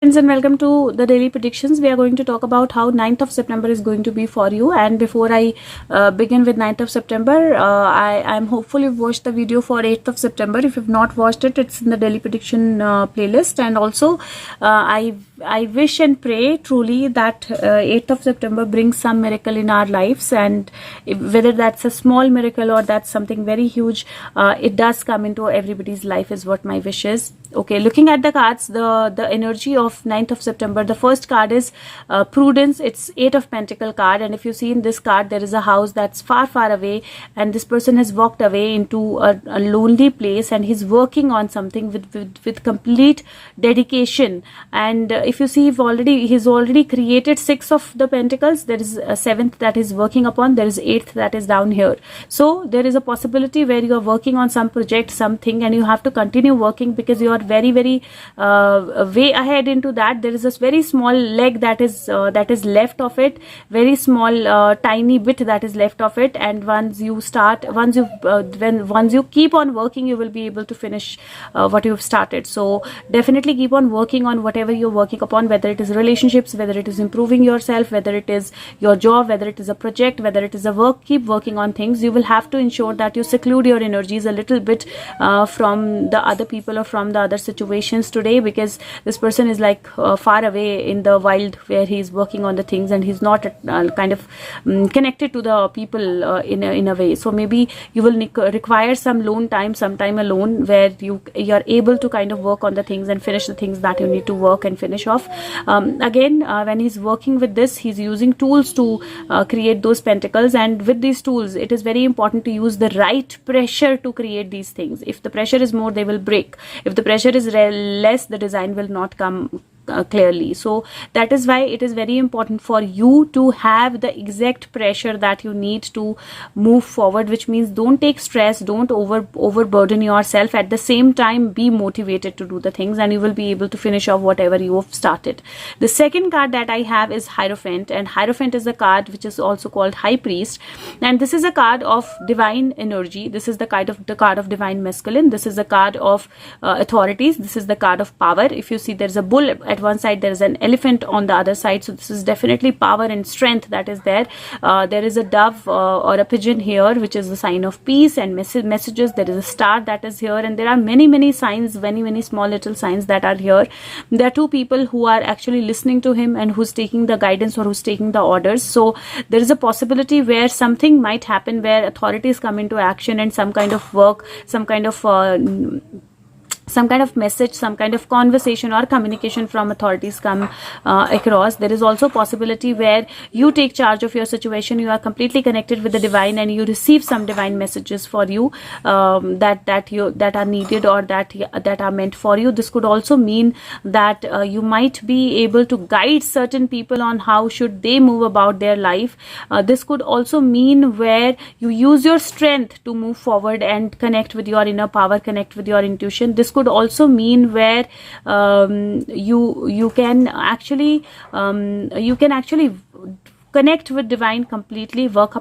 Friends, and welcome to the daily predictions. We are going to talk about how 9th of September is going to be for you. And before I begin with 9th of September, I'm hopeful you've watched the video for 8th of September. If you've not watched it, it's in the daily prediction playlist. And also, I wish and pray truly that 8th of September brings some miracle in our lives, and whether that's a small miracle or that's something very huge, it does come into everybody's life is what my wish is. Okay, looking at the cards, the energy of 9th of September, the first card is prudence. It's 8 of Pentacle card, and if you see in this card, there is a house that's far away, and this person has walked away into a lonely place, and he's working on something with complete dedication. And if you see, he's already created 6 of the Pentacles. There is a 7th that he's working upon. There is 8th that is down here. So there is a possibility where you are working on some project, something, and you have to continue working because you are very way ahead into that. There is this very small leg that is left of it, very small tiny bit that is left of it, and once you keep on working, you will be able to finish what you've started. So definitely keep on working on whatever you're working upon, whether it is relationships, whether it is improving yourself, whether it is your job, whether it is a project, whether it is a work. Keep working on things. You will have to ensure that you seclude your energies a little bit from the other people or from the other situations today, because this person is like far away in the wild where he's working on the things, and he's not kind of connected to the people in a way. So maybe you will require some time alone, where you're able to kind of work on the things and finish the things that you need to work and finish off. Again, when he's working with this, he's using tools to create those pentacles, and with these tools, it is very important to use the right pressure to create these things. If the pressure is more, they will break. If the pressure is less, the design will not come clearly. So that is why it is very important for you to have the exact pressure that you need to move forward, which means don't take stress, don't overburden yourself. At the same time, be motivated to do the things, and you will be able to finish off whatever you have started. The second card that I have is Hierophant, and Hierophant is a card which is also called High Priest, and this is a card of divine energy. This is the card of divine masculine. This is a card of authorities. This is the card of power. If you see, there's a bull at one side, there is an elephant on the other side, so this is definitely power and strength that is there. There is a dove or a pigeon here, which is the sign of peace and messages. There is a star that is here, and there are many signs, many small little signs that are here. There are two people who are actually listening to him and who's taking the guidance or who's taking the orders. So there is a possibility where something might happen, where authorities come into action, and some kind of work, some kind of message, some kind of conversation or communication from authorities come across. There is also possibility where you take charge of your situation. You are completely connected with the divine, and you receive some divine messages for you that are needed or that are meant for you. This could also mean that you might be able to guide certain people on how should they move about their life. This could also mean where you use your strength to move forward and connect with your inner power, connect with your intuition. This could also mean where you can actually connect with divine completely, work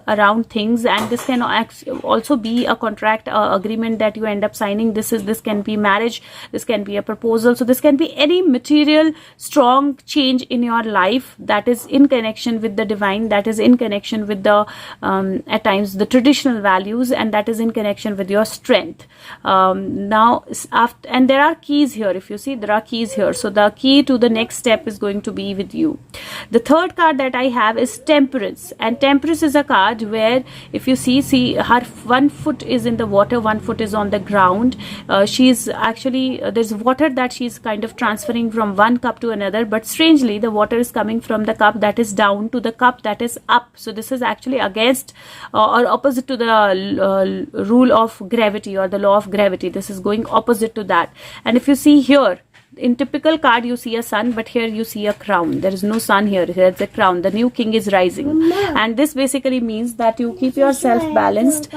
around things, and this can also be a contract agreement that you end up signing. This can be marriage, this can be a proposal, so this can be any material strong change in your life that is in connection with the divine, that is in connection with the at times the traditional values, and that is in connection with your strength. And there are keys here. If you see, there are keys here, so the key to the next step is going to be with you. The third card that I have is Temperance, and Temperance is a card where, if you see her one foot is in the water, one foot is on the ground. She's actually there's water that she's kind of transferring from one cup to another, but strangely the water is coming from the cup that is down to the cup that is up. So this is actually against or opposite to the rule of gravity or the law of gravity. This is going opposite to that. And if you see here, in typical card you see a sun, but here you see a crown. There is no sun here. It's a crown. The new king is rising, and this basically means that you keep yourself balanced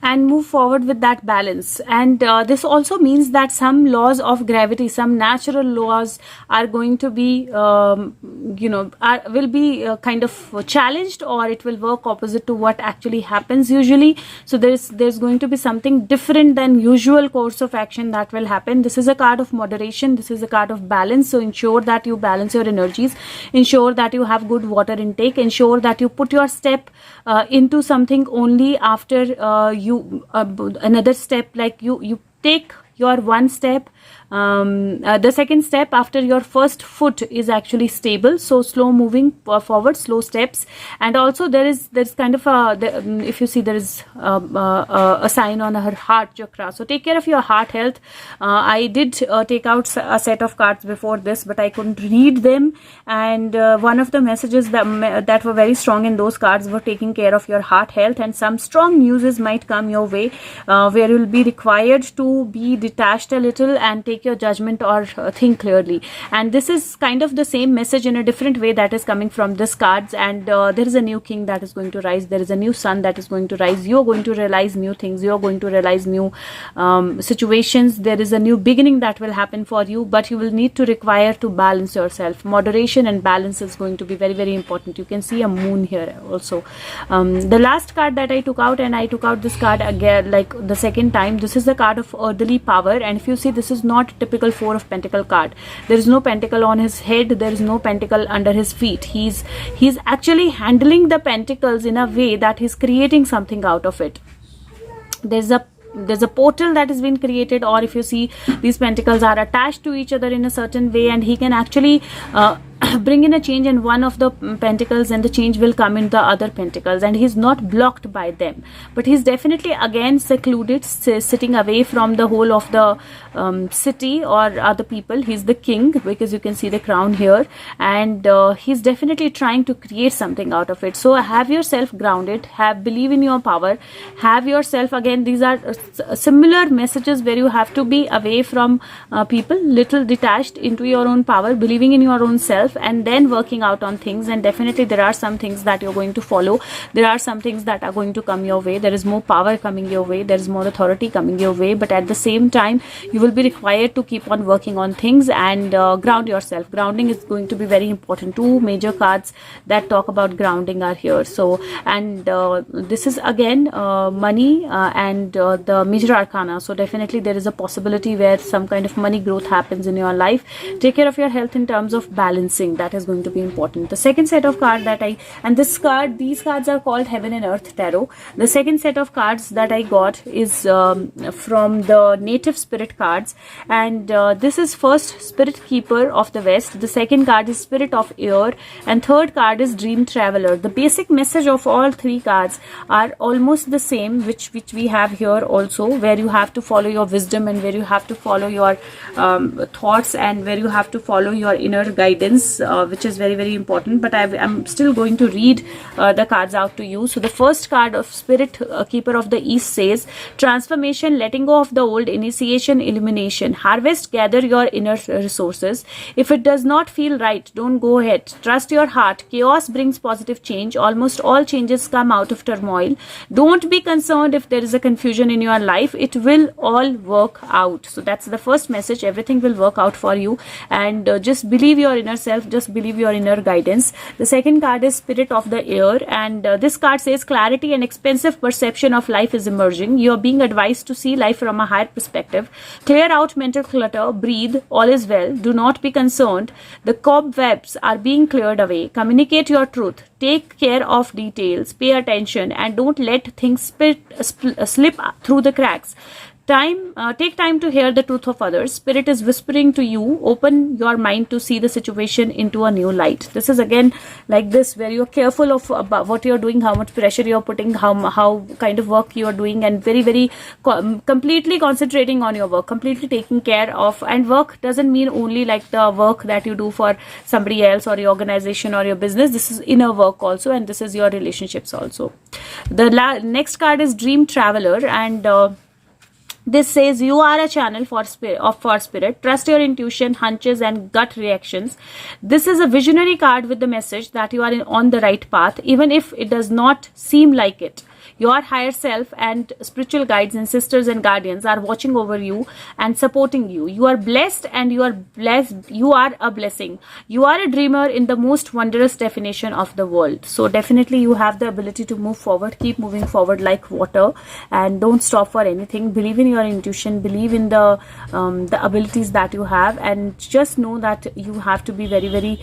and move forward with that balance. And this also means that some laws of gravity, some natural laws are going to be will be kind of challenged, or it will work opposite to what actually happens usually. So there's going to be something different than usual course of action that will happen. This is a card of moderation, this is a card of balance. So ensure that you balance your energies, ensure that you have good water intake, ensure that you put your step into something only after another step, like you take your one step, the second step after your first foot is actually stable. So slow moving forward, slow steps. And also there's kind of if you see, there is a sign on her heart chakra. So take care of your heart health. I did take out a set of cards before this, but I couldn't read them, and one of the messages that were very strong in those cards were taking care of your heart health, and some strong news might come your way where you'll be required to be detached a little and take your judgment or think clearly. And this is kind of the same message in a different way that is coming from this cards. And there is a new king that is going to rise, there is a new sun that is going to rise. You are going to realize new things, you are going to realize new situations. There is a new beginning that will happen for you, but you will need to require to balance yourself. Moderation and balance is going to be very, very important. You can see a moon here also. The last card that I took out, and I took out this card again like the second time, this is the card of earthly power. And if you see, this is not typical Four of Pentacle card. There is no pentacle on his head, there is no pentacle under his feet. He's actually handling the pentacles in a way that he's creating something out of it. There's a portal that has been created, or if you see, these pentacles are attached to each other in a certain way, and he can actually bring in a change in one of the pentacles, and the change will come in the other pentacles, and he's not blocked by them, but he's definitely again secluded, sitting away from the whole of the city or other people. He's the king, because you can see the crown here, and he's definitely trying to create something out of it. So have yourself grounded, believe in your power, have yourself, again these are similar messages where you have to be away from people, little detached into your own power, believing in your own self, and then working out on things. And definitely there are some things that you're going to follow, there are some things that are going to come your way, there is more power coming your way, there is more authority coming your way, but at the same time you will be required to keep on working on things and ground yourself. Grounding is going to be very important. Two major cards that talk about grounding are here. So, and this is again money and the major arcana. So definitely there is a possibility where some kind of money growth happens in your life. Take care of your health in terms of balancing, that is going to be important. The second set of cards that these cards are called Heaven and Earth Tarot. The second set of cards that I got is from the Native Spirit cards, and this is first Spirit Keeper of the West, the second card is Spirit of Air, and third card is Dream Traveler. The basic message of all three cards are almost the same, which we have here also, where you have to follow your wisdom, and where you have to follow your thoughts, and where you have to follow your inner guidance, which is very, very important. But I'm still going to read the cards out to you. So the first card of Spirit Keeper of the East says transformation, letting go of the old, initiation, illumination, harvest, gather your inner resources. If it does not feel right, don't go ahead, trust your heart. Chaos brings positive change. Almost all changes come out of turmoil. Don't be concerned if there is a confusion in your life, it will all work out. So that's the first message, everything will work out for you, and just believe your inner self, just believe your inner guidance. The second card is Spirit of the Air, and this card says clarity and expansive perception of life is emerging. You are being advised to see life from a higher perspective. Clear out mental clutter, breathe, all is well, do not be concerned. The cobwebs are being cleared away. Communicate your truth, take care of details, pay attention, and don't let things slip through the cracks. Take time to hear the truth of others. Spirit is whispering to you, open your mind to see the situation into a new light. This is again like this, where you're careful of about what you're doing, how much pressure you're putting, how kind of work you're doing, and very, very completely concentrating on your work, completely taking care of. And work doesn't mean only like the work that you do for somebody else or your organization or your business. This is inner work also, and this is your relationships also. The next card is Dream Traveler, and this says you are a channel for spirit. Trust your intuition, hunches, and gut reactions. This is a visionary card with the message that you are on the right path, even if it does not seem like it. Your higher self and spiritual guides and sisters and guardians are watching over you and supporting you. You are blessed, and you are blessed. You are a blessing. You are a dreamer in the most wondrous definition of the world. So definitely you have the ability to move forward. Keep moving forward like water, and don't stop for anything. Believe in your intuition, believe in the abilities that you have, and just know that you have to be very, very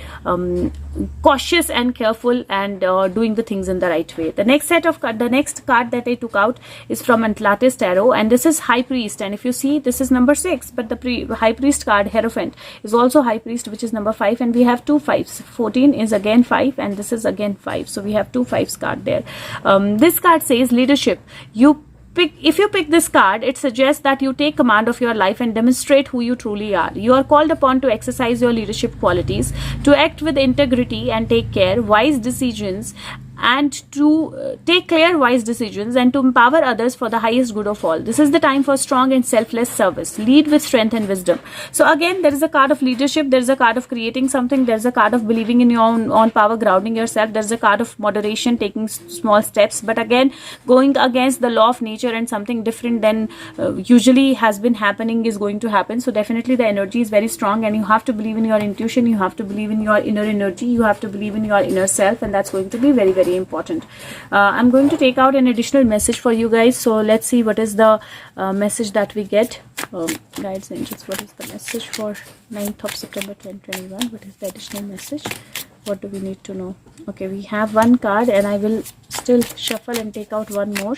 cautious and careful, and doing the things in the right way. The next card that I took out is from Atlantis tarot, and this is High Priest. And if you see, this is number 6, but the High Priest card, Hierophant, is also High Priest, which is number 5, and we have 2 5s. 14 is again 5, and this is again 5, so we have 2 5s card there. This card says leadership. If you pick this card, it suggests that you take command of your life and demonstrate who you truly are. You are called upon to exercise your leadership qualities, to act with integrity and take care, wise decisions, and to take clear, wise decisions, and to empower others for the highest good of all. This is the time for strong and selfless service. Lead with strength and wisdom. So again, there is a card of leadership, there is a card of creating something, there is a card of believing in your own power, grounding yourself, there is a card of moderation, taking small steps, but again, going against the law of nature, and something different than usually has been happening is going to happen. So definitely the energy is very strong, and you have to believe in your intuition, you have to believe in your inner energy, you have to believe in your inner self, and that's going to be very, very important. I'm going to take out an additional message for you guys. So let's see what is the message that we get. Guides, angels, what is the message for 9th of September 2021? What is the additional message? What do we need to know? Okay, we have one card, and I will still shuffle and take out one more,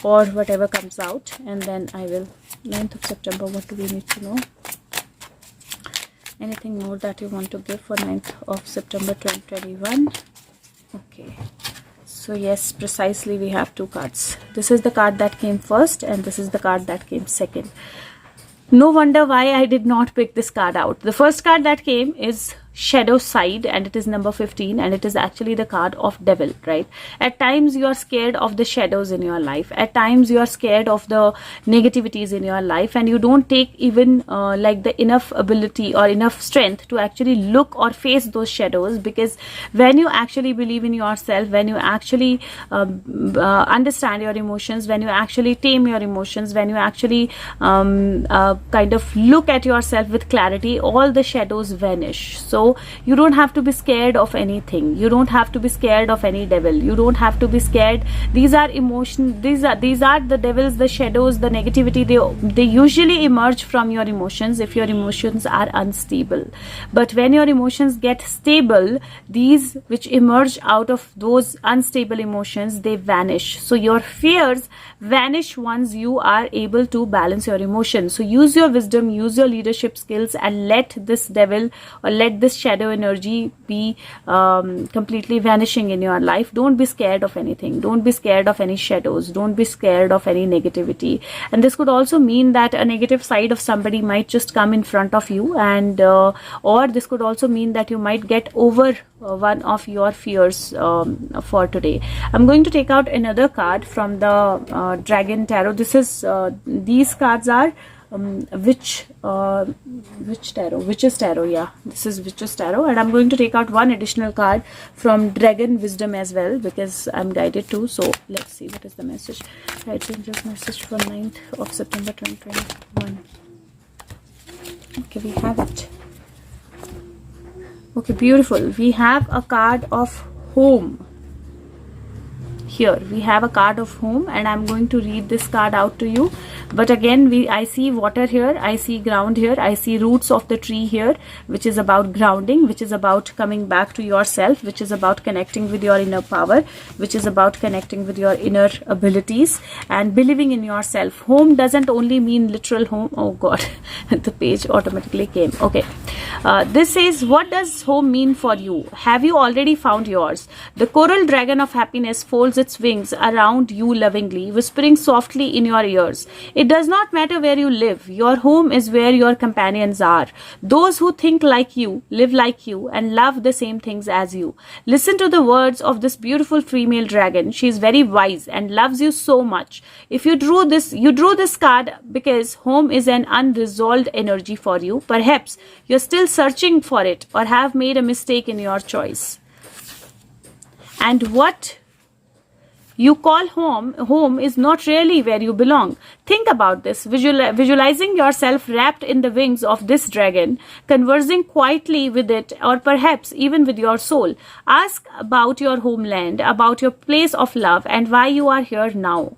or whatever comes out, and then I will. 9th of September, what do we need to know? Anything more that you want to give for 9th of September 2021? Okay, so yes, precisely, we have 2 cards. This is the card that came first, and this is the card that came second. No wonder why I did not pick this card out. The first card that came is shadow side, and it is number 15, and it is actually the card of devil, right? At times you are scared of the shadows in your life, at times you are scared of the negativities in your life, and you don't take even like the enough ability or enough strength to actually look or face those shadows. Because when you actually believe in yourself, when you actually understand your emotions, when you actually tame your emotions, when you actually kind of look at yourself with clarity, all the shadows vanish. So you don't have to be scared of anything, you don't have to be scared of any devil, you don't have to be scared. These are emotions, these are the devils, the shadows, the negativity. They usually emerge from your emotions if your emotions are unstable. But when your emotions get stable, these which emerge out of those unstable emotions, they vanish. So your fears vanish once you are able to balance your emotions. So use your wisdom, use your leadership skills, and let this devil or let this shadow energy be completely vanishing in your life. Don't be scared of anything, don't be scared of any shadows, don't be scared of any negativity. And this could also mean that a negative side of somebody might just come in front of you, and or this could also mean that you might get over one of your fears for today. I'm going to take out another card from the Dragon Tarot. This is these cards are which tarot? Witch's Tarot. Yeah, this is Witch's Tarot, and I'm going to take out one additional card from Dragon Wisdom as well, because I'm guided too. So let's see what is the message. Right, angels message for 9th of September 2021. Okay, we have it. Okay, beautiful. We have a card of home. Here we have a card of home, and I'm going to read this card out to you. But again, I see water here, I see ground here, I see roots of the tree here, which is about grounding, which is about coming back to yourself, which is about connecting with your inner power, which is about connecting with your inner abilities and believing in yourself. Home doesn't only mean literal home. Oh God, the page automatically came. Okay, this says, what does home mean for you? Have you already found yours? The coral dragon of happiness folds its wings around you lovingly, whispering softly in your ears. It does not matter where you live. Your home is where your companions are. Those who think like you, live like you, and love the same things as you. Listen to the words of this beautiful female dragon. She is very wise and loves you so much. If you drew this card because home is an unresolved energy for you. Perhaps you're still searching for it, or have made a mistake in your choice. And what you call home is not really where you belong. Think about this, visualizing yourself wrapped in the wings of this dragon, conversing quietly with it, or perhaps even with your soul. Ask about your homeland, about your place of love, and why you are here now.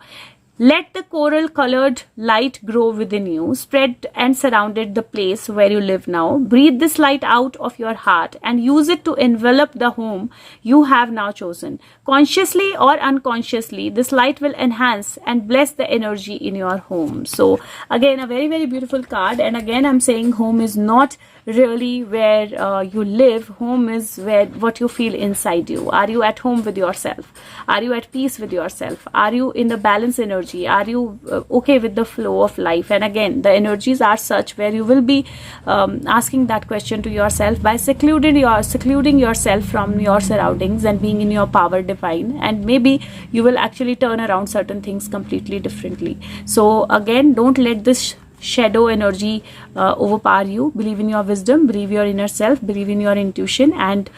Let the coral colored light grow within you, spread and surrounded the place where you live now. Breathe this light out of your heart and use it to envelop the home you have now chosen. Consciously or unconsciously, this light will enhance and bless the energy in your home. So again, a very, very beautiful card. And again, I'm saying home is not really where you live. Home is where what you feel inside you. Are you at home with yourself? Are you at peace with yourself? Are you in the balance energy? Are you okay with the flow of life? And again, the energies are such where you will be asking that question to yourself by secluding yourself from your surroundings and being in your power divine, and maybe you will actually turn around certain things completely differently. So again, don't let this shadow energy overpower you. Believe in your wisdom, believe your inner self, believe in your intuition. And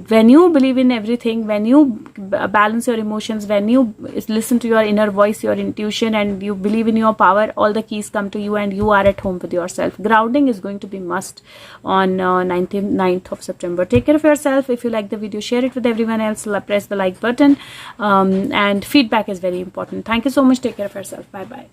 when you believe in everything, when you balance your emotions, when you listen to your inner voice, your intuition, and you believe in your power, all the keys come to you and you are at home with yourself. Grounding is going to be must on 9th of September. Take care of yourself. If you like the video, share it with everyone else. Press the like button, and feedback is very important. Thank you so much. Take care of yourself. Bye bye.